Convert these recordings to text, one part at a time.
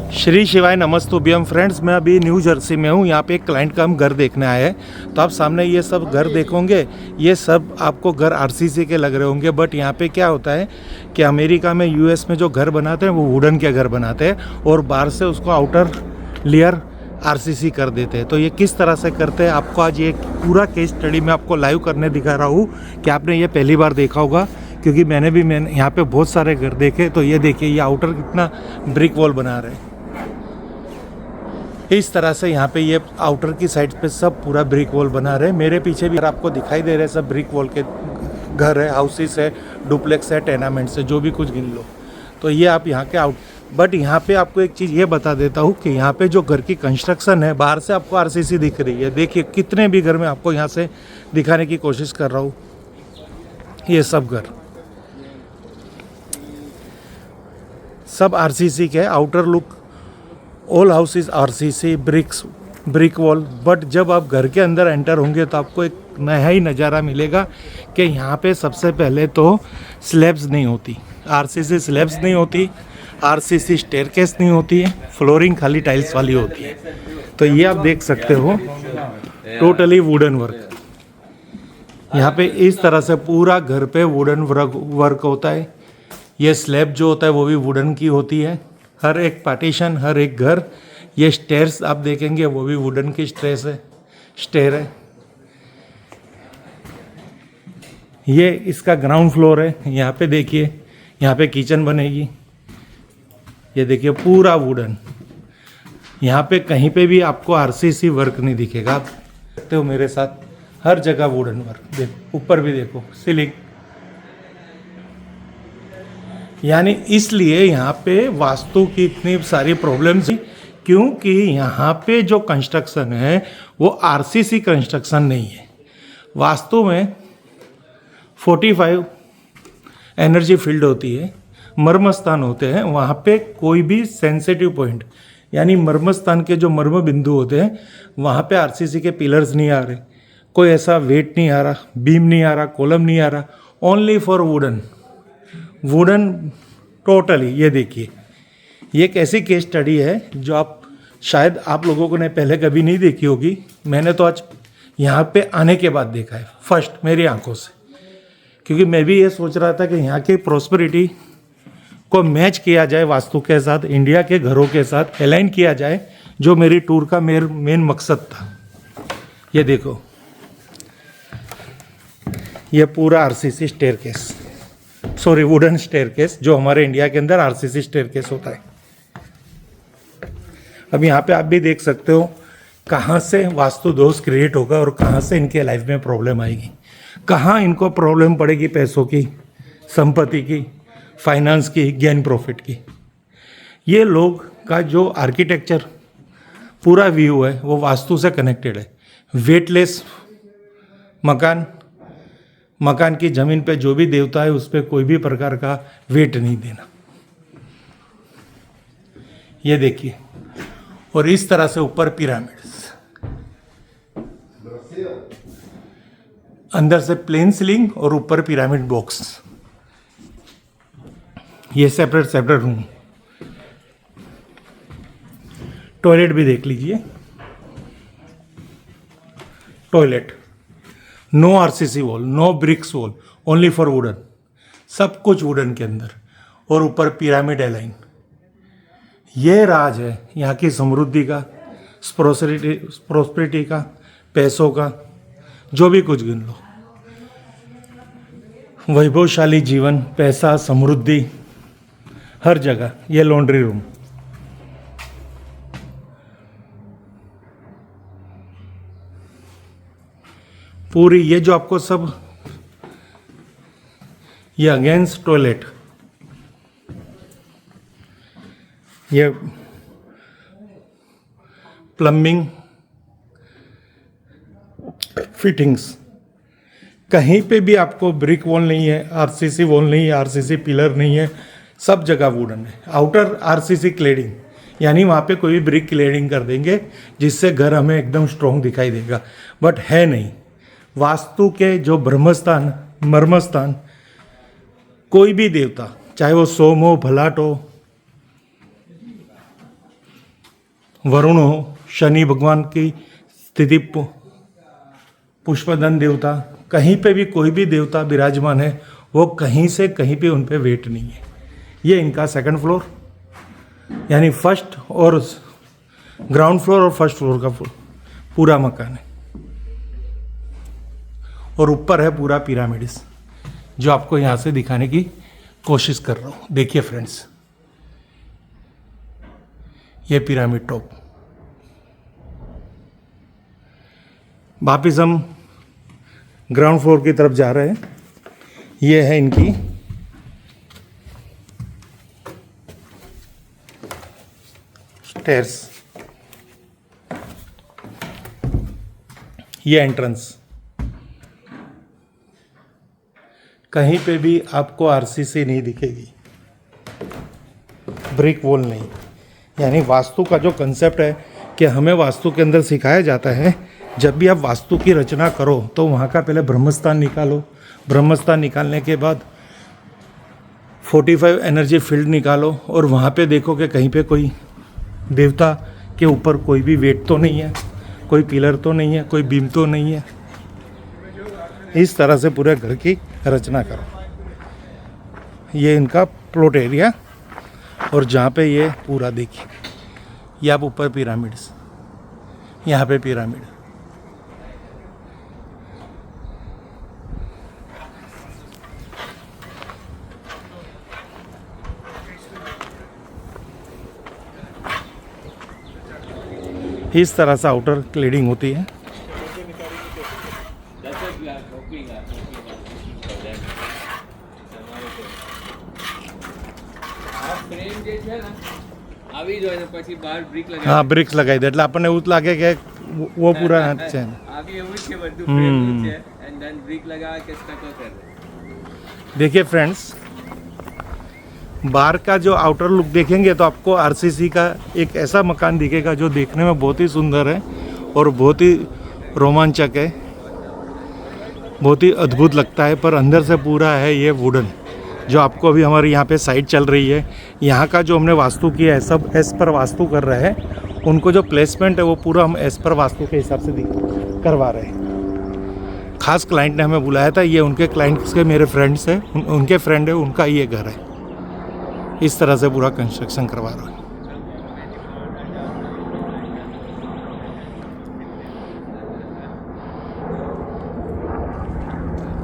श्री शिवाय नमस्तुभ्यम फ्रेंड्स, मैं अभी न्यू जर्सी में हूँ। यहाँ पे एक क्लाइंट का हम घर देखने आए हैं। तो आप सामने ये सब घर देखोगे, ये सब आपको घर आरसीसी के लग रहे होंगे। बट यहाँ पे क्या होता है कि अमेरिका में, यूएस में जो घर बनाते हैं वो वुडन के घर बनाते हैं और बाहर से उसको आउटर लेयर आरसीसी कर देते हैं। तो ये किस तरह से करते हैं, आपको आज ये पूरा केस स्टडी में आपको लाइव करने दिखा रहा हूँ कि आपने ये पहली बार देखा होगा, क्योंकि मैंने यहाँ पे बहुत सारे घर देखे। तो ये देखिए, ये आउटर कितना ब्रिक वॉल बना रहे हैं। इस तरह से यहाँ पे ये आउटर की साइड पे सब पूरा ब्रिक वॉल बना रहे हैं। मेरे पीछे भी आपको दिखाई दे रहे हैं सब ब्रिक वॉल के घर है, हाउसेस है, डुप्लेक्स है, टेनामेंट्स है, जो भी कुछ गिन लो। तो ये आप यहाँ के बट यहाँ पे आपको एक चीज़ ये बता देता हूँ कि यहाँ पे जो घर की कंस्ट्रक्शन है, बाहर से आपको आरसीसी दिख रही है। देखिए कितने भी घर में आपको यहाँ से दिखाने की कोशिश कर रहा हूँ। ये सब घर सब आरसीसी के outer look, all houses RCC, brick wall. But जब आप घर के अंदर एंटर होंगे तो आपको एक नया ही नज़ारा मिलेगा कि यहाँ पे सबसे पहले तो स्लैब्स नहीं होती, आरसीसी स्लैब्स नहीं होती, आरसीसी स्टेयरकेस नहीं होती है, फ्लोरिंग खाली टाइल्स वाली होती है। तो ये आप देख सकते हो, टोटली वुडन वर्क। यहाँ पे इस तरह से पूरा घर पे वुडन वर्क होता है। ये स्लैब जो होता है वो भी वुडन की होती है, हर एक पार्टीशन, हर एक घर। ये स्टेयर्स आप देखेंगे वो भी वुडन की स्टेयर है। ये इसका ग्राउंड फ्लोर है। यहाँ पे देखिए, यहाँ पे किचन बनेगी। ये देखिए पूरा वुडन। यहाँ पे कहीं पे भी आपको आरसीसी वर्क नहीं दिखेगा। आप देखते हो मेरे साथ, हर जगह वुडन वर्क। देखो ऊपर भी देखो, सीलिंग। यानी इसलिए यहाँ पे वास्तु की इतनी सारी प्रॉब्लम्स, क्योंकि यहाँ पे जो कंस्ट्रक्शन है वो आरसीसी कंस्ट्रक्शन नहीं है। वास्तु में 45 एनर्जी फील्ड होती है, मर्म स्थान होते हैं। वहाँ पे कोई भी सेंसिटिव पॉइंट, यानी मर्म स्थान के जो मर्म बिंदु होते हैं, वहाँ पे आरसीसी के पिलर्स नहीं आ रहे, कोई ऐसा वेट नहीं आ रहा, बीम नहीं आ रहा, कॉलम नहीं आ रहा, ओनली फॉर वुडन टोटली। ये देखिए, ये एक ऐसी केस स्टडी है जो आप शायद आप लोगों ने पहले कभी नहीं देखी होगी। मैंने तो आज यहाँ पे आने के बाद देखा है फर्स्ट मेरी आंखों से, क्योंकि मैं भी ये सोच रहा था कि यहाँ की प्रॉस्पेरिटी को मैच किया जाए वास्तु के साथ, इंडिया के घरों के साथ अलाइन किया जाए, जो मेरी टूर का मेन मकसद था। ये देखो, ये पूरा RCC staircase, sorry wooden staircase, जो हमारे इंडिया के अंदर आरसीसी स्टेयरकेस होता है। अब यहाँ पे आप भी देख सकते हो कहाँ से वास्तु दोष क्रिएट होगा और कहाँ से इनके लाइफ में प्रॉब्लम आएगी, कहाँ इनको प्रॉब्लम पड़ेगी, पैसों की, संपत्ति की, फाइनेंस की, गेन प्रॉफिट की। ये लोग का जो आर्किटेक्चर पूरा व्यू है वो वास्तु से कनेक्टेड है। वेटलेस मकान की ज़मीन पे जो भी देवता है उस पर कोई भी प्रकार का वेट नहीं देना। ये देखिए, और इस तरह से ऊपर पिरामिड्स, अंदर से प्लेन सीलिंग और ऊपर पिरामिड बॉक्स। ये सेपरेट रूम। टॉयलेट भी देख लीजिए, toilet, no RCC wall, no bricks wall, only for wooden. सब कुछ वुडन के अंदर, और ऊपर पिरामिड अलाइन। ये राज है यहाँ की समृद्धि का, प्रॉस्पेरिटी का, पैसों का, जो भी कुछ गिन लो। वैभवशाली जीवन, पैसा, समृद्धि हर जगह। ये लॉन्ड्री रूम, पूरी ये जो आपको सब, ये अगेंस्ट टॉयलेट, ये प्लम्बिंग फिटिंग्स। कहीं पे भी आपको ब्रिक वॉल नहीं है, आरसीसी वॉल नहीं है, आरसीसी पिलर नहीं है, सब जगह वुडन है। आउटर आरसीसी क्लेडिंग, यानी वहाँ पे कोई भी ब्रिक क्लेडिंग कर देंगे जिससे घर हमें एकदम स्ट्रॉन्ग दिखाई देगा, बट है नहीं। वास्तु के जो ब्रह्मस्थान, मर्मस्थान, कोई भी देवता, चाहे वो सोम हो, भलाट हो, वरुण हो, शनि भगवान की स्थिति, पुष्पदन देवता, कहीं पे भी कोई भी देवता विराजमान है, वो कहीं से कहीं पे उन पे वेट नहीं है। ये इनका सेकंड फ्लोर, यानी फर्स्ट और ग्राउंड फ्लोर और फर्स्ट फ्लोर का पूरा मकान है। और ऊपर है पूरा पिरामिड्स, जो आपको यहाँ से दिखाने की कोशिश कर रहा हूँ। देखिए फ्रेंड्स, ये पिरामिड टॉप। वापिस हम ग्राउंड फ्लोर की तरफ जा रहे हैं। ये है इनकी स्टेयर्स, ये एंट्रेंस। कहीं पे भी आपको आरसीसी नहीं दिखेगी, ब्रिक वॉल नहीं। यानी वास्तु का जो कंसेप्ट है कि हमें वास्तु के अंदर सिखाया जाता है, जब भी आप वास्तु की रचना करो तो वहाँ का पहले ब्रह्मस्थान निकालो। ब्रह्मस्थान निकालने के बाद 45 एनर्जी फील्ड निकालो और वहाँ पे देखो कि कहीं पे कोई देवता के ऊपर कोई भी वेट तो नहीं है, कोई पिलर तो नहीं है, कोई बीम तो नहीं है। इस तरह से पूरे घर की रचना करो। ये इनका प्लॉट एरिया, और जहाँ पे ये पूरा देखिए, ये आप ऊपर पिरामिड्स, यहाँ पे पिरामिड। इस तरह से आउटर क्लेडिंग होती है। हाँ, ब्रिक्स लगाई दे એટલે આપણને એવું લાગે કે वो पूरा છે। अभी એવું છે બધું ફ્રેમ છે એન્ડ ધેન બ્રિક લગા કે સ્ટકો कर रहे। देखिए फ्रेंड्स, बाहर का जो आउटर लुक देखेंगे तो आपको आरसीसी का एक ऐसा मकान दिखेगा जो देखने में बहुत ही सुंदर है और बहुत ही रोमांचक है, बहुत ही अद्भुत लगता है। पर अंदर से पूरा है ये वुडन, जो आपको अभी हमारे यहाँ पे साइट चल रही है। यहाँ का जो हमने वास्तु किया है सब एस पर वास्तु कर रहे हैं। उनको जो प्लेसमेंट है वो पूरा हम एस पर वास्तु के हिसाब से करवा रहे हैं। खास क्लाइंट ने हमें बुलाया था, ये उनके क्लाइंट्स के मेरे फ्रेंड्स हैं, उनके फ्रेंड है, उनका ये घर है। इस तरह से पूरा कंस्ट्रक्शन करवा रहा है।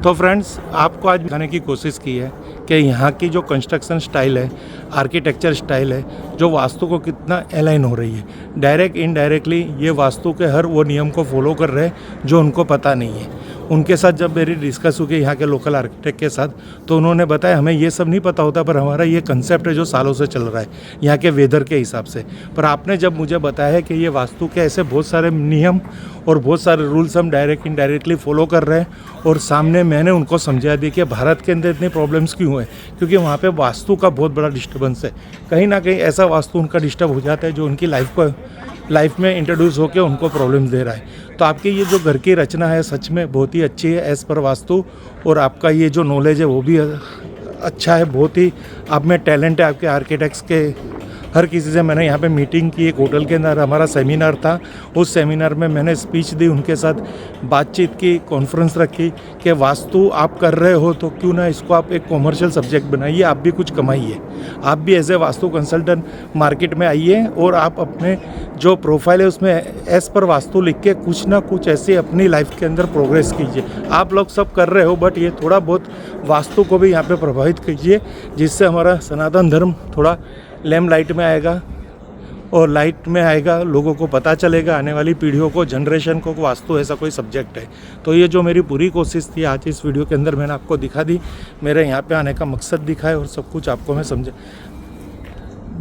तो फ्रेंड्स, आपको आज दिखाने की कोशिश की है कि यहाँ की जो कंस्ट्रक्शन स्टाइल है, आर्किटेक्चर स्टाइल है, जो वास्तु को कितना अलाइन हो रही है। डायरेक्ट इनडायरेक्टली ये वास्तु के हर वो नियम को फॉलो कर रहे हैं जो उनको पता नहीं है। उनके साथ जब मेरी डिस्कस हुई यहाँ के लोकल आर्किटेक्ट के साथ, तो उन्होंने बताया हमें ये सब नहीं पता होता, पर हमारा ये कंसेप्ट है जो सालों से चल रहा है यहाँ के वेदर के हिसाब से। पर आपने जब मुझे बताया है कि ये वास्तु के ऐसे बहुत सारे नियम और बहुत सारे रूल्स हम डायरेक्ट इनडायरेक्टली फॉलो कर रहे हैं, और सामने मैंने उनको समझा दिया कि भारत के अंदर इतनी प्रॉब्लम्स क्यों है, क्योंकि वहाँ पे वास्तु का बहुत बड़ा डिस्टर्बेंस है। कहीं ना कहीं ऐसा वास्तु उनका डिस्टर्ब हो जाता है जो उनकी लाइफ में इंट्रोड्यूस होकर उनको प्रॉब्लम्स दे रहा है। तो आपकी ये जो घर की रचना है सच में बहुत ही अच्छी है एज़ पर वास्तु, और आपका ये जो नॉलेज है वो भी अच्छा है। बहुत ही आप में टैलेंट है आपके आर्किटेक्ट्स के। हर किसी से मैंने यहाँ पे मीटिंग की, एक होटल के अंदर हमारा सेमिनार था, उस सेमिनार में मैंने स्पीच दी, उनके साथ बातचीत की, कॉन्फ्रेंस रखी कि वास्तु आप कर रहे हो तो क्यों ना इसको आप एक कॉमर्शियल सब्जेक्ट बनाइए, आप भी कुछ कमाइए। आप भी as a Vastu consultant market में आइए और आप अपने जो प्रोफाइल है उसमें एस पर वास्तु लिख के कुछ ना कुछ ऐसे अपनी लाइफ के अंदर प्रोग्रेस कीजिए। आप लोग सब कर रहे हो, बट ये थोड़ा बहुत वास्तु को भी यहाँ पे प्रभावित कीजिए, जिससे हमारा सनातन धर्म थोड़ा लैम लाइट में आएगा और लाइट में आएगा, लोगों को पता चलेगा, आने वाली पीढ़ियों को, जनरेशन को वास्तु ऐसा कोई सब्जेक्ट है। तो ये जो मेरी पूरी कोशिश थी आज इस वीडियो के अंदर मैंने आपको दिखा दी, मेरे यहाँ पे आने का मकसद दिखाया और सब कुछ आपको मैं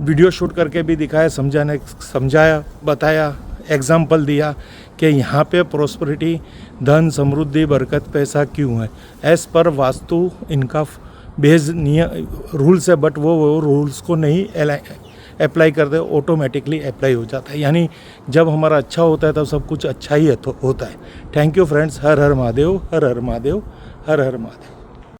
वीडियो शूट करके भी दिखाया, समझाया, बताया, एग्जाम्पल दिया कि यहाँ पे प्रोस्पेरिटी, धन, समृद्धि, बरकत, पैसा क्यों है। एज पर वास्तु इनका बेस रूल्स है, बट वो रूल्स को नहीं अप्लाई करते, ऑटोमेटिकली अप्लाई हो जाता है। यानी जब हमारा अच्छा होता है तब सब कुछ अच्छा ही होता है। Thank you friends. Her her Mahadev, her her Mahadev, her her Mahadev.